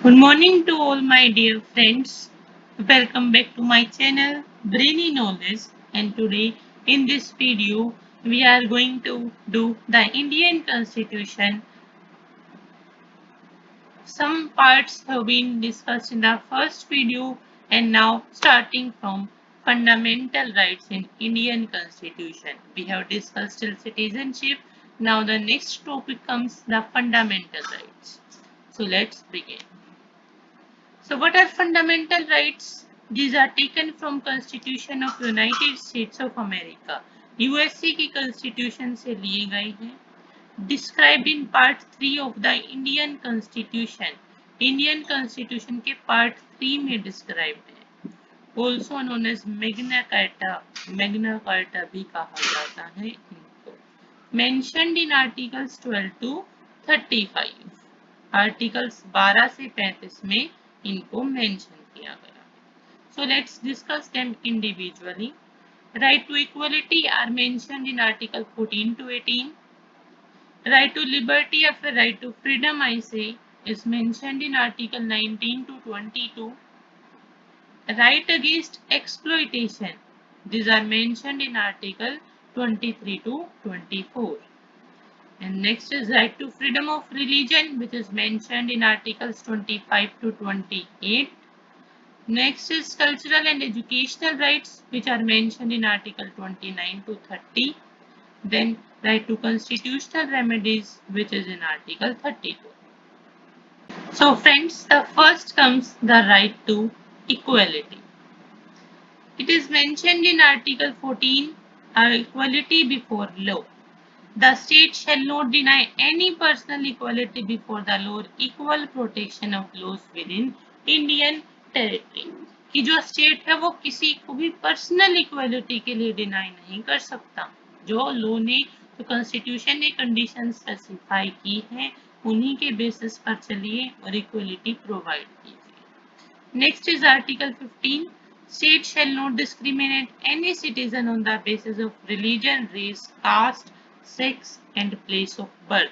Good morning to all my dear friends. Welcome back to my channel Brainy Knowledge, and today in this video we are going to do the Indian Constitution. Some parts have been discussed in the first video, and now starting from fundamental rights in Indian Constitution. We have discussed till citizenship. Now the next topic comes the fundamental rights. So let's begin. So what are fundamental rights? These are taken from Constitution of United States of America. USA की Constitution से लिए गए हैं. Described in Part 3 of the Indian Constitution. Indian Constitution के Part 3 में described है. Also known as Magna Carta. Magna Carta भी कहा जाता है इनको. Mentioned in Articles 12 to 35. Articles 12 से 35 में इनको मेंशन किया गया. So let's discuss them individually. Right to equality are mentioned in Article 14 to 18. Right to liberty or right to freedom, I say, is mentioned in Article 19 to 22. Right against exploitation, these are mentioned in Article 23 to 24. And next is right to freedom of religion, which is mentioned in Articles 25 to 28. Next is cultural and educational rights, which are mentioned in Article 29 to 30. Then right to constitutional remedies, which is in Article 32. So friends, the first comes the right to equality. It is mentioned in Article 14, equality before law. The state shall not deny any personal equality before the law or equal protection of laws within Indian territory. कि जो state है वो किसी को भी personal equality के लिए deny नहीं कर सकता. जो लॉ ने, जो कॉन्स्टिट्यूशन ने कंडीशन स्पेसिफाई की है, उन्हीं के बेसिस पर चलिए और इक्वालिटी प्रोवाइड कीजिए. Next is article 15. State shall not discriminate any citizen on the basis of religion, race, caste, sex and place of birth.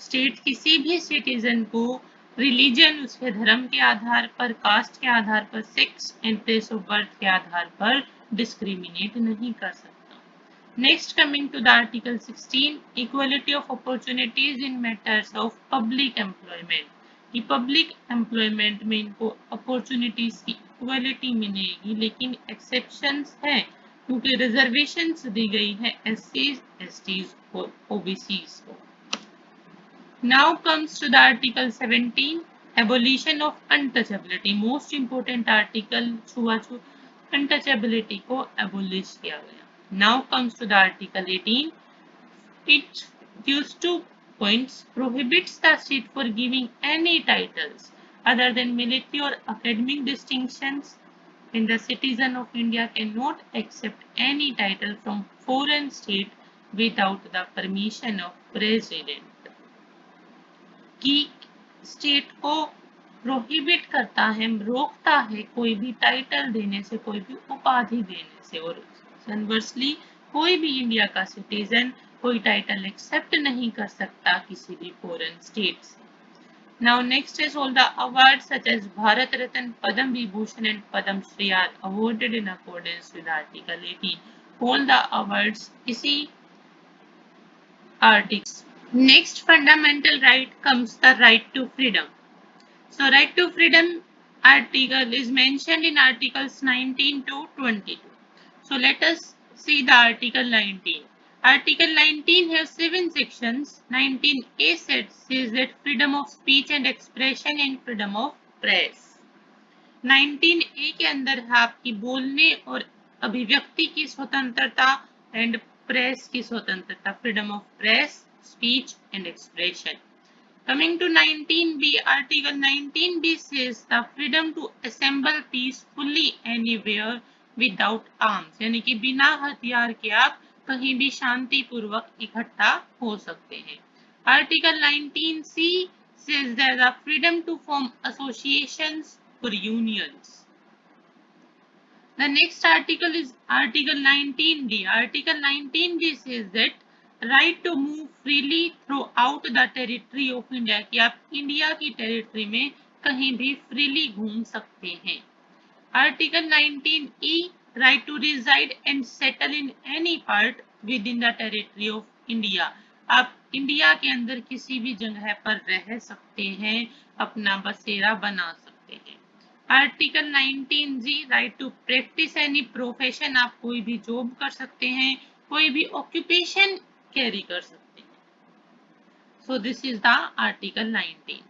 State किसी भी सिटीजन को रिलीजन, उसके धर्म के आधार पर, कास्ट के आधार पर, sex and place of birth के आधार पर डिस्क्रिमिनेट नहीं कर सकता. Next coming to the article 16, equality of opportunities in matters of public employment. कि पब्लिक एम्प्लॉयमेंट में इनको अपॉर्चुनिटीज की इक्वालिटी मिलेगी, लेकिन एक्सेप्शंस हैं क्योंकि रिजर्वेशंस दी गई है एससीज, एसटीज और ओबीसीज को. Now comes to the article 17, abolition of untouchability. Most important article, छुआछूत, अनटचेबिलिटी को एबोलिश किया गया. Now comes to the article 18, it gives 2 points, prohibits the state for giving any titles other than military or academic distinctions, and the citizen of India cannot accept any title from foreign state without the permission of president. कि state को prohibit करता है, रोकता है कोई भी title देने से, कोई भी उपाधि देने से, और कन्वर्सली कोई भी इंडिया का सिटीजन कोई टाइटल एक्सेप्ट नहीं कर सकता किसी भी फॉरेन स्टेट से. Now next is all the awards such as Bharat Ratna, Padam Vibhushan and Padam Shri are awarded in accordance with Article 18. All the awards इसी article. Next fundamental right comes the right to freedom. So right to freedom article is mentioned in Articles 19 to 22. So let us see the Article 19. Article 19 has 7 sections. 19A says that freedom of speech and expression and freedom of press. 19A के अंदर है आपकी बोलने और अभिव्यक्ति की स्वतंत्रता and press की स्वतंत्रता, freedom of press, speech and expression. Coming to 19B, Article 19B says the freedom to assemble peacefully anywhere without arms. यानी कि बिना हथियार के आप कहीं भी शांतिपूर्वक इकट्ठा हो सकते हैं. Article 19C says that the freedom to form associations or unions. The next article is Article 19D. Article 19D says that right to move freely throughout the territory of India, कि आप India की territory में कहीं भी freely घूम सकते हैं। Article 19E, right to reside and settle in any part within the territory of India, आप इंडिया के अंदर किसी भी जगह पर रह सकते हैं, अपना बसेरा बना सकते हैं। Article 19G, right to practise any profession, आप कोई भी जॉब कर सकते हैं, कोई भी ऑक्यूपेशन कैरी कर सकते हैं। So this is the article 19।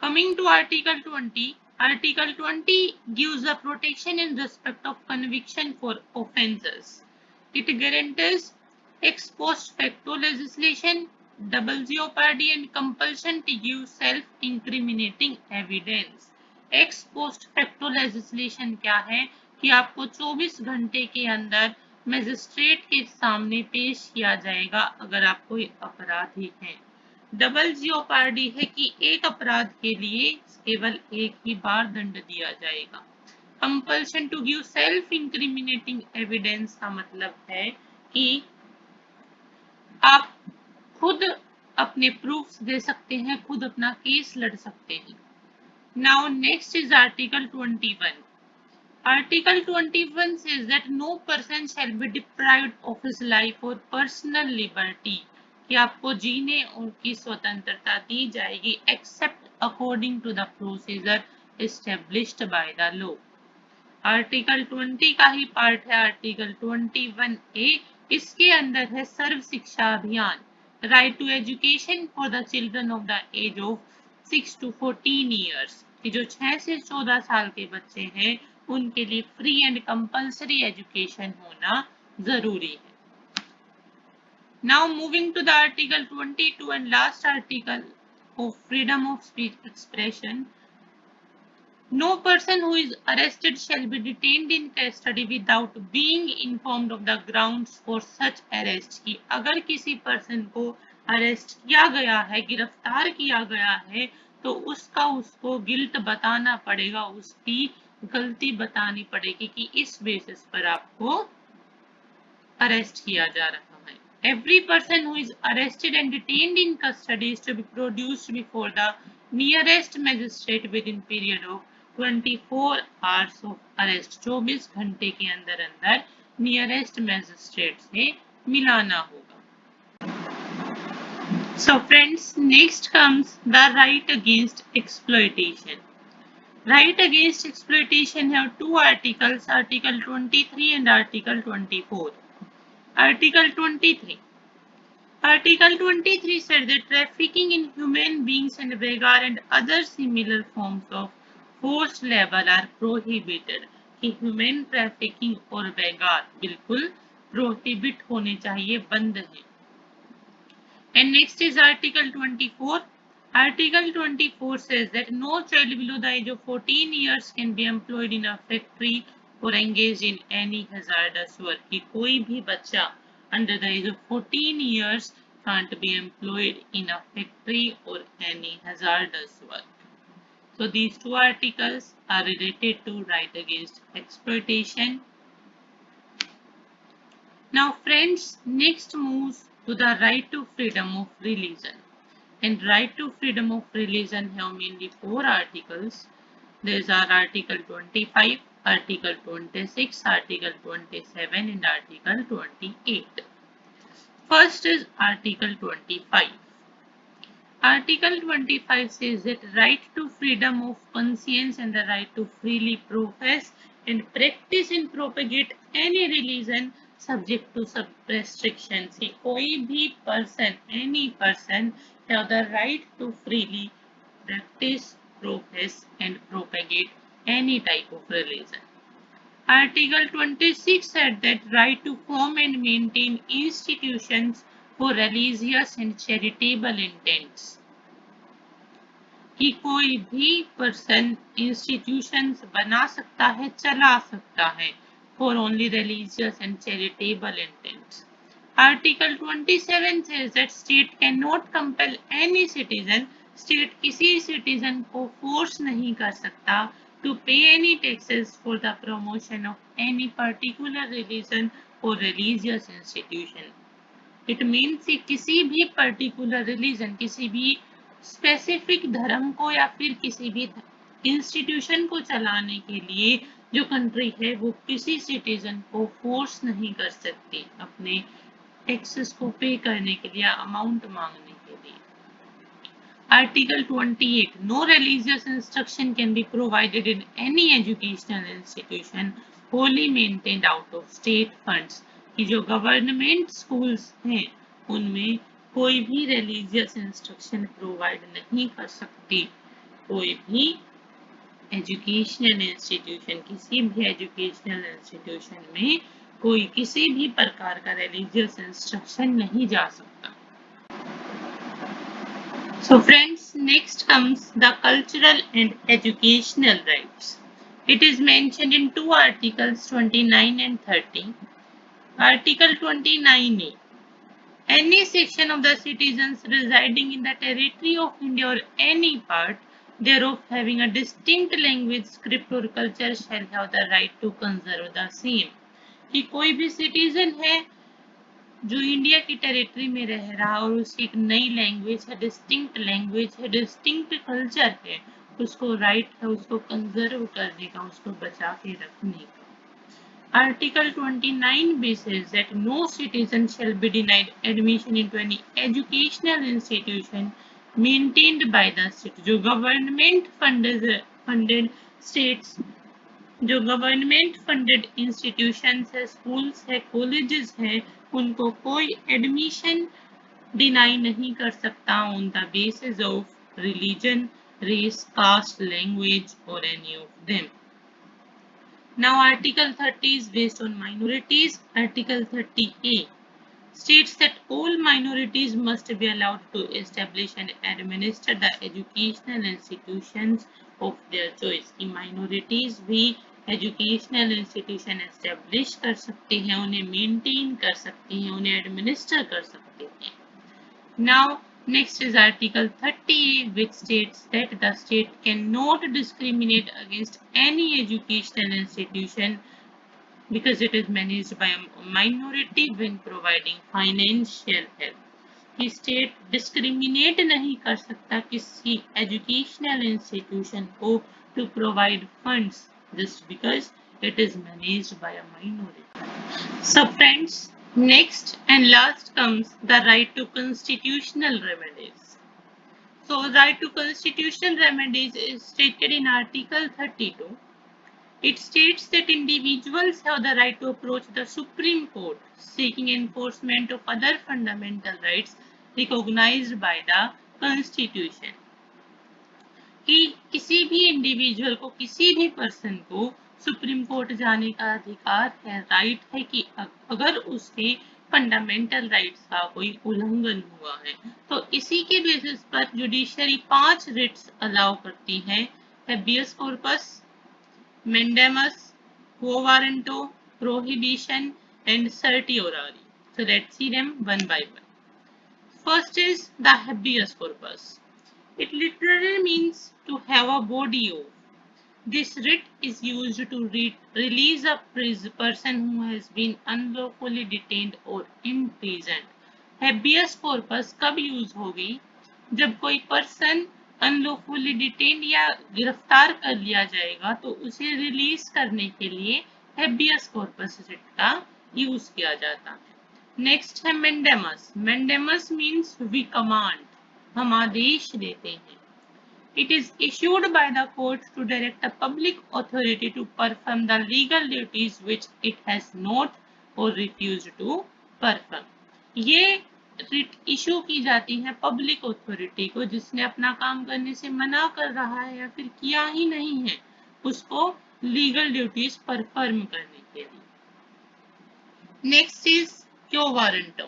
Coming to Article 20, Article 20 gives a protection in respect of conviction for offences. It guarantees ex post facto legislation, double jeopardy and compulsion to give self-incriminating evidence. Ex post facto legislation क्या है कि आपको 24 घंटे के अंदर magistrate के सामने पेश किया जाएगा अगर आप कोई अपराधी हैं। डबल जियोपार्डी है कि एक अपराध के लिए केवल एक ही बार दंड दिया जाएगा। Compulsion to give self incriminating evidence का मतलब है कि आप खुद अपने प्रूफ्स दे सकते हैं, खुद अपना केस लड़ सकते हैं। Now next is article 21। Article 21 says that no person shall be deprived of his life or personal liberty, कि आपको जीने और की स्वतंत्रता दी जाएगी except according to the procedure established by the law. Article 20 का ही पार्ट है आर्टिकल 21A, इसके अंदर है Sarva Shiksha Abhiyan, right to education for the children of the age of 6 to 14 years, कि जो 6 से 14 साल के बच्चे हैं उनके लिए फ्री एंड कंपल्सरी एजुकेशन होना जरूरी है। Now moving to the article 22 and last article of freedom of speech expression. No person who is arrested shall be detained in custody without being informed of the grounds for such arrest, कि अगर किसी person को arrest किया गया है, गिरफ्तार किया गया है, तो उसको गिल्ट बताना पड़ेगा, उसकी गलती बतानी पड़ेगी कि इस बेसिस पर आपको अरेस्ट किया जा रहा है। Every person who is arrested and detained in custody is to be produced before the nearest magistrate within period of 24 hours of arrest, 24 घंटे के अंदर अंदर नियरेस्ट मैजिस्ट्रेट से मिलाना होगा। So friends, next comes the right against exploitation. Right against exploitation have two articles, Article 23 and Article 24. Article 23. Article 23 said that trafficking in human beings and beggar and other similar forms of forced labor are prohibited, कि human trafficking और बेगार बिल्कुल prohibit होने चाहिए, बंद है। And next is Article 24. Article 24 says that no child below the age of 14 years can be employed in a factory or engaged in any hazardous work, कि कोई भी बच्चा under the age of 14 years can't be employed in a factory or any hazardous work. So these two articles are related to right against exploitation. Now friends, next moves to the right to freedom of religion. And right to freedom of religion have mainly four articles. These are Article 25, Article 26, Article 27 and Article 28. First is Article 25. Article 25 says that right to freedom of conscience and the right to freely profess and practice and propagate any religion subject to some restrictions. कोई भी person, any person have the right to freely practice, profess and propagate any type of religion. Article 26 said that right to form and maintain institutions for religious and charitable intents, कि कोई भी person institutions बना सकता है, चला सकता है for only religious and charitable intents. Article 27 says that state cannot compel any citizen, state किसी citizen को force नहीं कर सकता to pay any taxes for the promotion of any particular religion or religious institution. It means कि किसी भी particular religion, किसी भी स्पेसिफिक धर्म को या फिर किसी भी इंस्टीट्यूशन को चलाने के लिए जो कंट्री है वो किसी सिटीजन को फोर्स नहीं कर सकती अपने टैक्सेस को पे करने के लिए, अमाउंट मांगने के लिए। Article 28. No religious instruction can be provided in any educational institution wholly maintained out of state funds. कि जो गवर्नमेंट स्कूल्स हैं उनमें कोई भी रिलीजियस इंस्ट्रक्शन प्रोवाइड नहीं कर सकती। कोई भी एजुकेशनल इंस्टीट्यूशन, किसी भी एजुकेशनल इंस्टीट्यूशन में कोई किसी भी प्रकार का रिलीजियस इंस्ट्रक्शन नहीं जा सकता। So friends, next comes the cultural and educational rights. It is mentioned in two articles 29 and 30. Article 29A. Any section of the citizens residing in the territory of India or any part thereof having a distinct language, script or culture shall have the right to conserve the same. कि कोई भी citizen है जो India की territory में रह रहा और उसकी एक नई लैंग्वेज है, डिस्टिंक्ट कल्चर है, उसको राइट है उसको कंजर्व करने का, उसको बचा के रखने का। Article 29 says that no citizen shall be denied admission into any educational institution maintained by the state. जो गवर्नमेंट फंडेड स्टेट्स, जो गवर्नमेंट फंडेड इंस्टीट्यूशंस है, स्कूल्स है, कॉलेजेस है, उनको कोई एडमिशन डिनाई नहीं कर सकता on the basis of religion, race, caste, language और any of them. Now Article 30 is based on minorities. Article 30A states that all minorities must be allowed to establish and administer the educational institutions of their choice. कि minorities भी educational institution establish कर सकते हैं, उन्हें maintain कर सकते हैं, उन्हें एडमिनिस्टर कर सकते हैं। Now next is Article 30 which states that the state cannot discriminate against any educational institution because it is managed by a minority when providing financial help. कि स्टेट डिस्क्रिमिनेट नहीं कर सकता किसी एजुकेशनल इंस्टीट्यूशन को to provide funds just because it is managed by a minority. So friends, next and last comes the right to constitutional remedies. So right to constitutional remedies is stated in Article 32. It states that individuals have the right to approach the Supreme Court seeking enforcement of other fundamental rights recognized by the Constitution. कि किसी भी individual को, किसी भी person को supreme court जाने का अधिकार है, राइट है कि अगर उसके फंडामेंटल राइट्स का कोई उल्लंघन हुआ है तो इसी के बेसिस पर जुडिशरी 5 रिट्स अलाउ करती है: habeas corpus, मेंडेमस, quo warranto, prohibition and certiorari. So let's see them one by one. First is the habeas corpus. It literally means to have a body of. This writ is used to release a person who has been unlawfully detained or imprisoned. Habeas corpus कब use होगी? जब कोई person unlawfully detained या गिरफ्तार कर लिया जाएगा तो उसे रिलीज करने के लिए हैबियस कॉर्पस रिट का यूज किया जाता है। नेक्स्ट है mandamus. Mandamus means we command, हम आदेश देते हैं। It is issued by the court to direct a public authority to perform the legal duties which it has not or refused to perform. ये writ issue की जाती है public authority को जिसने अपना काम करने से मना कर रहा है या फिर किया ही नहीं है, उसको लीगल ड्यूटीज परफॉर्म करने के लिए। नेक्स्ट इज क्यो warranto.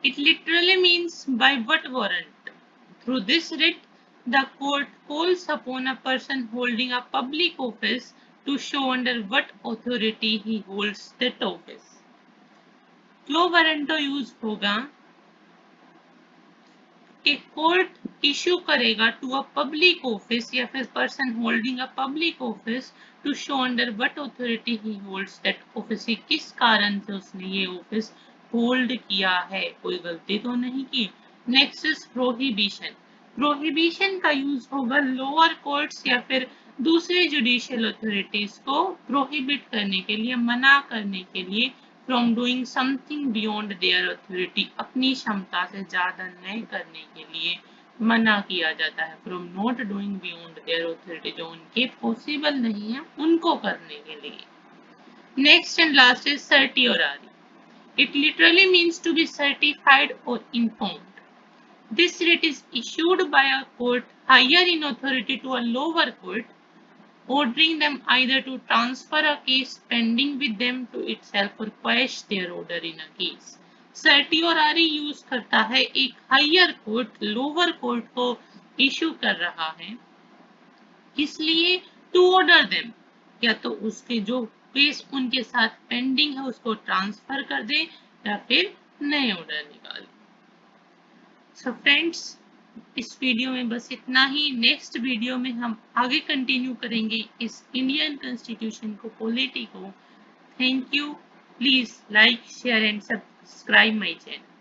It literally means by what warrant. Through this writ, the court calls upon a person holding a public office to show under what authority he holds that office. Quo warranto use होगा कि court issue करेगा to a public office या फिर person holding a public office to show under what authority he holds that office, किस कारण से उसने ये ऑफिस होल्ड किया है, कोई गलती तो नहीं की। Next is prohibition. प्रोहिबिशन का यूज होगा लोअर कोर्ट्स या फिर दूसरे जुडिशियल अथॉरिटीज को प्रोहिबिट करने के लिए, मना करने के लिए, from doing something beyond their authority, अपनी क्षमता से ज्यादा नहीं करने के लिए मना किया जाता है। From not doing beyond their authority, जो उनके पॉसिबल नहीं है उनको करने के लिए। Next and last is certiorari. It literally means to be certified or informed. This writ is issued by a court higher in authority to a lower court, ordering them either to transfer a case pending with them to itself or quash their order in a case. Certiorari use करता है एक higher court lower court को issue कर रहा है, इसलिए to order them, या तो उसके जो केस उनके साथ पेंडिंग है उसको ट्रांसफर कर दे या फिर नए ऑर्डर निकाले। सो फ्रेंड्स, इस वीडियो में बस इतना ही। नेक्स्ट वीडियो में हम आगे कंटिन्यू करेंगे इस इंडियन कॉन्स्टिट्यूशन को, पॉलिटी को। Thank you. Please like, share and subscribe my channel.